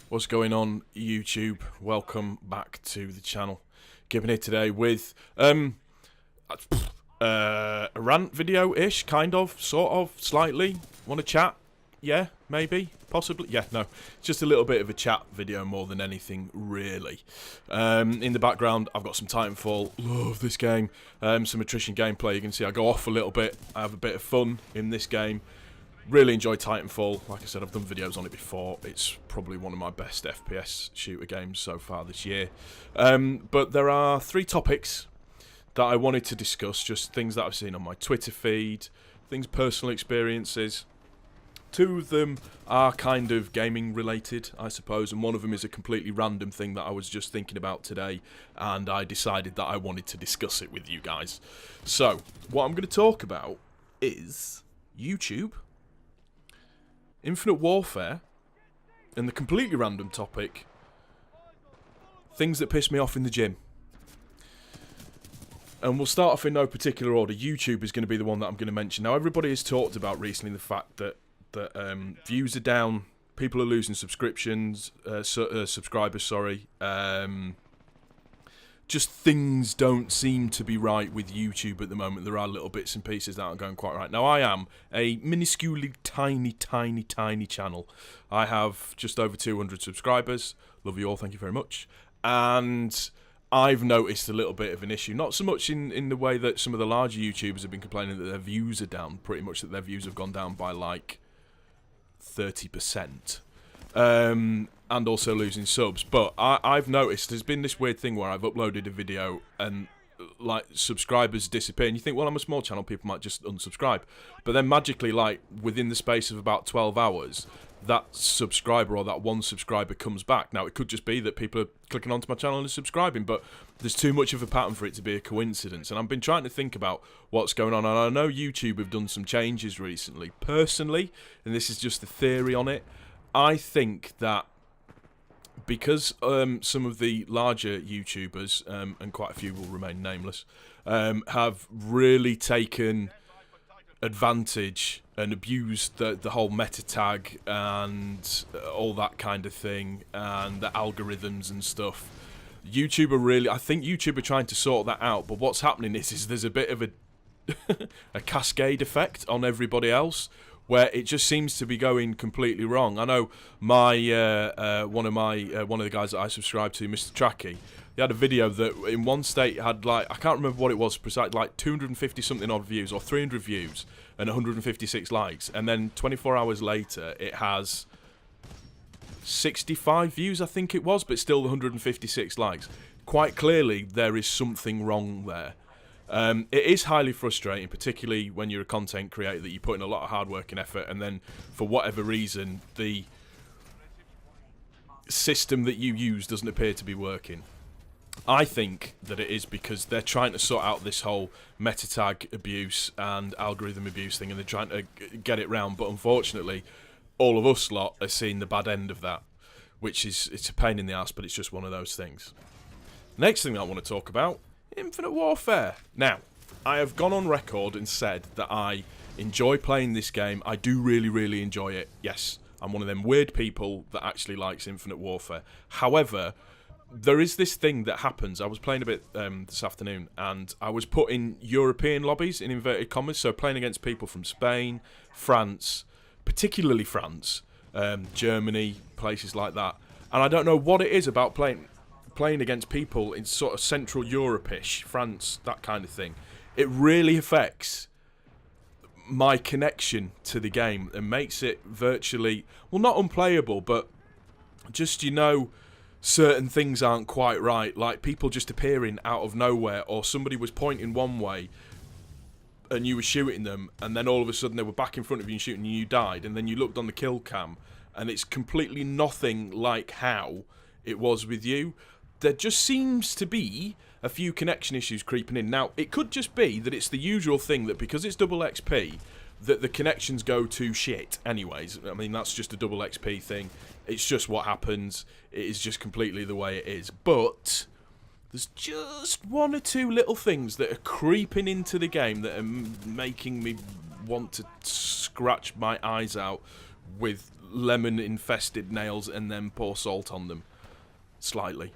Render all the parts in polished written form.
What's going on, YouTube? Welcome back to the channel. Giving it today with a rant video-ish, kind of, sort of, slightly. Want to chat? Yeah, maybe, possibly. Yeah, no, just a little bit of a chat video more than anything, really. In the background, I've got some Titanfall. Love this game. Some attrition gameplay. You can see I go off a little bit. I have a bit of fun in this game. Really enjoy Titanfall. Like I said, I've done videos on it before. It's probably one of my best FPS shooter games so far this year. But there are three topics that I wanted to discuss, just things that I've seen on my Twitter feed, things, personal experiences. Two of them are kind of gaming related, I suppose, and one of them is a completely random thing that I was just thinking about today, and I decided that I wanted to discuss it with you guys. So, what I'm going to talk about is YouTube, Infinite Warfare, and the completely random topic, things that piss me off in the gym. And we'll start off in no particular order. YouTube is going to be the one that I'm going to mention. Now, everybody has talked about recently the fact that views are down, people are losing subscriptions, subscribers, sorry. Just things don't seem to be right with YouTube at the moment. There are little bits and pieces that aren't going quite right. Now, I am a minusculely tiny channel. I have just over 200 subscribers. Love you all, thank you very much. And I've noticed a little bit of an issue. Not so much in the way that some of the larger YouTubers have been complaining that their views are down. Pretty much that their views have gone down by like 30%. And also losing subs, but I've noticed there's been this weird thing where I've uploaded a video and like subscribers disappear, and you think, well, I'm a small channel, people might just unsubscribe, but then magically, like within the space of about 12 hours, that subscriber or that one subscriber comes back. Now, it could just be that people are clicking onto my channel and subscribing, but there's too much of a pattern for it to be a coincidence, and I've been trying to think about what's going on, and I know YouTube have done some changes recently. Personally, and this is just a theory on it, I think that because some of the larger YouTubers, and quite a few will remain nameless, have really taken advantage and abused the whole meta tag and all that kind of thing, and the algorithms and stuff. YouTube are really, I think YouTube are trying to sort that out, but what's happening is there's a bit of a cascade effect on everybody else, where it just seems to be going completely wrong. I know my one of the guys that I subscribe to, Mr. Tracky, he had a video that in one state had like, I can't remember what it was precisely, like 250 something odd views or 300 views and 156 likes, and then 24 hours later it has 65 views, I think it was, but still 156 likes. Quite clearly there is something wrong there. It is highly frustrating, particularly when you're a content creator, that you put in a lot of hard work and effort, and then for whatever reason the system that you use doesn't appear to be working. I think that it is because they're trying to sort out this whole meta tag abuse and algorithm abuse thing, and they're trying to get it round, but unfortunately all of us lot are seeing the bad end of that, which is, it's a pain in the ass, but it's just one of those things. Next thing I want to talk about, Infinite Warfare. Now, I have gone on record and said that I enjoy playing this game. I do really enjoy it. Yes, I'm one of them weird people that actually likes Infinite Warfare. However, there is this thing that happens. I was playing a bit this afternoon, and I was put in European lobbies, in inverted commas, so playing against people from Spain, France, particularly France, Germany, places like that. And I don't know what it is about playing against people in sort of Central Europe-ish, France, that kind of thing. It really affects my connection to the game and makes it virtually, well, not unplayable, but just, you know, certain things aren't quite right, like people just appearing out of nowhere, or somebody was pointing one way and you were shooting them, and then all of a sudden they were back in front of you and shooting, and you died, and then you looked on the kill cam and it's completely nothing like how it was with you. There just seems to be a few connection issues creeping in. Now, it could just be that it's the usual thing that because it's double XP, that the connections go to shit anyways. I mean, that's just a double XP thing. It's just what happens. It is just completely the way it is. But there's just one or two little things that are creeping into the game that are making me want to scratch my eyes out with lemon-infested nails and then pour salt on them. Slightly.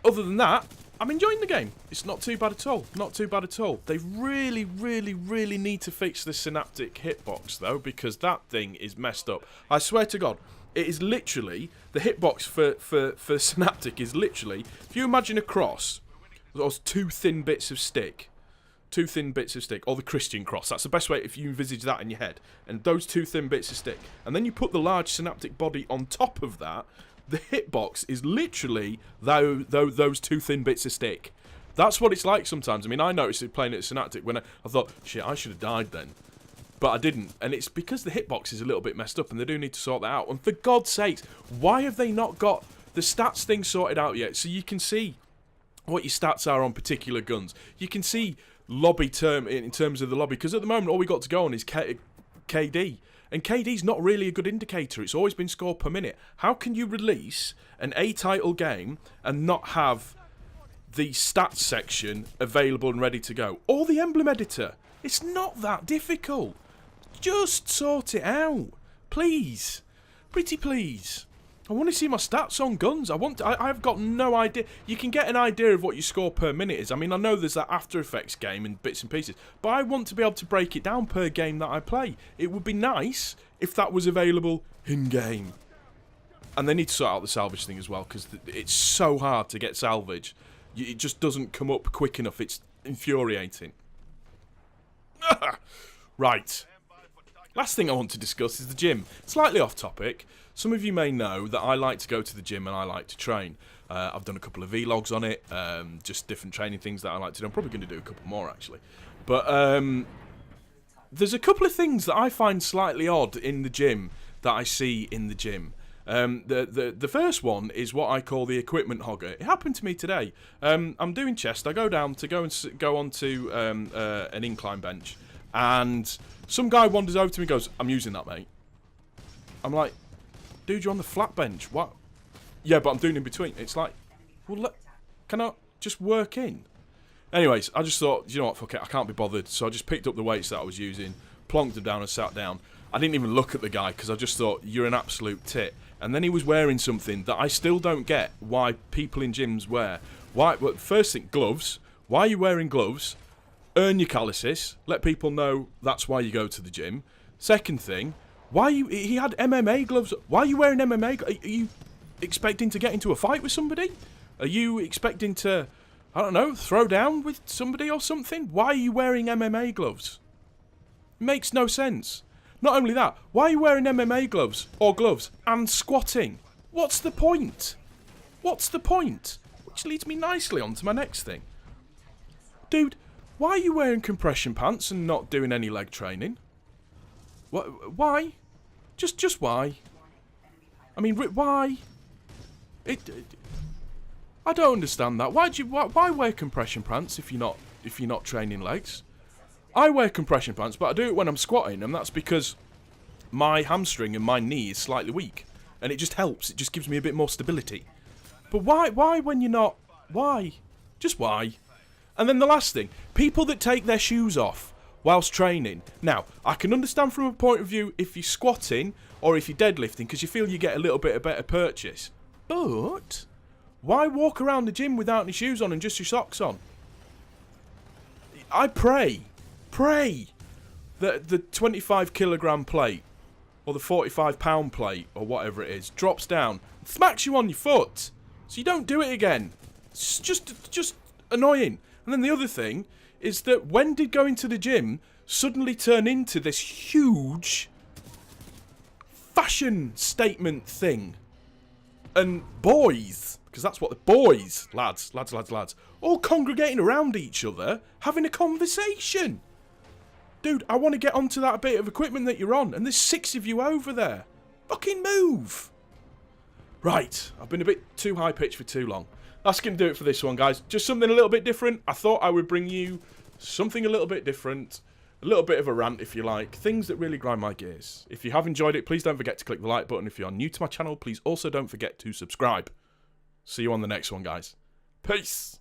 Other than that, I'm enjoying the game. It's not too bad at all. Not too bad at all. They really, really, really need to fix the synaptic hitbox, though, because that thing is messed up. I swear to God, it is literally... The hitbox for synaptic is literally... If you imagine a cross, those two thin bits of stick... Two thin bits of stick, or the Christian cross. That's the best way if you envisage that in your head. And those two thin bits of stick. And then you put the large synaptic body on top of that... The hitbox is literally those two thin bits of stick. That's what it's like sometimes. I mean, I noticed it playing at Synaptic when I thought, shit, I should have died then. But I didn't. And it's because the hitbox is a little bit messed up and they do need to sort that out. And for God's sakes, why have they not got the stats thing sorted out yet? So you can see what your stats are on particular guns. You can see lobby term in terms of the lobby. Because at the moment, all we got to go on is KD. And KD's not really a good indicator. It's always been score per minute. How can you release an A-title game and not have the stats section available and ready to go? Or the emblem editor. It's not that difficult. Just sort it out. Please. Pretty please. I want to see my stats on guns. I've got no idea. You can get an idea of what your score per minute is. I mean, I know there's that After Effects game in bits and pieces, but I want to be able to break it down per game that I play. It would be nice if that was available in-game. And they need to sort out the salvage thing as well, because it's so hard to get salvage. It just doesn't come up quick enough. It's infuriating. Right. Last thing I want to discuss is the gym. Slightly off topic. Some of you may know that I like to go to the gym and I like to train. I've done a couple of vlogs on it, just different training things that I like to do. I'm probably going to do a couple more, actually. But there's a couple of things that I find slightly odd in the gym that I see in the gym. The first one is what I call the equipment hogger. It happened to me today. I'm doing chest. I go down to go onto an incline bench, and some guy wanders over to me and goes, "I'm using that, mate." I'm like, "Dude, you're on the flat bench. What?" "Yeah, but I'm doing in between." It's like, well, can I just work in? Anyways, I just thought, you know what, fuck it, I can't be bothered. So I just picked up the weights that I was using, plonked them down and sat down. I didn't even look at the guy because I just thought, you're an absolute tit. And then he was wearing something that I still don't get why people in gyms wear. Why? Well, first thing, gloves. Why are you wearing gloves? Earn your calluses. Let people know that's why you go to the gym. Second thing, he had MMA gloves. Why are you wearing MMA gloves? Are you expecting to get into a fight with somebody? Are you expecting to, I don't know, throw down with somebody or something? Why are you wearing MMA gloves? It makes no sense. Not only that, why are you wearing MMA gloves or gloves and squatting? What's the point? What's the point? Which leads me nicely on to my next thing. Dude, why are you wearing compression pants and not doing any leg training? Why? Just why? I mean, why? I don't understand that. Why wear compression pants if you're not training legs? I wear compression pants, but I do it when I'm squatting, and that's because my hamstring and my knee is slightly weak, and it just helps. It just gives me a bit more stability. But why when you're not? Why? Just why? And then the last thing, people that take their shoes off whilst training. Now, I can understand from a point of view if you're squatting or if you're deadlifting because you feel you get a little bit of better purchase. But why walk around the gym without any shoes on and just your socks on? I pray that the 25 kilogram plate or the 45 pound plate or whatever it is drops down and smacks you on your foot so you don't do it again. It's just annoying. And then the other thing is that when did going to the gym suddenly turn into this huge fashion statement thing? And boys, because that's what the boys, lads, all congregating around each other, having a conversation. Dude, I want to get onto that bit of equipment that you're on, and there's 6 of you over there. Fucking move. Right, I've been a bit too high-pitched for too long. That's going to do it for this one, guys. Just something a little bit different. I thought I would bring you something a little bit different. A little bit of a rant, if you like. Things that really grind my gears. If you have enjoyed it, please don't forget to click the like button. If you are new to my channel, please also don't forget to subscribe. See you on the next one, guys. Peace.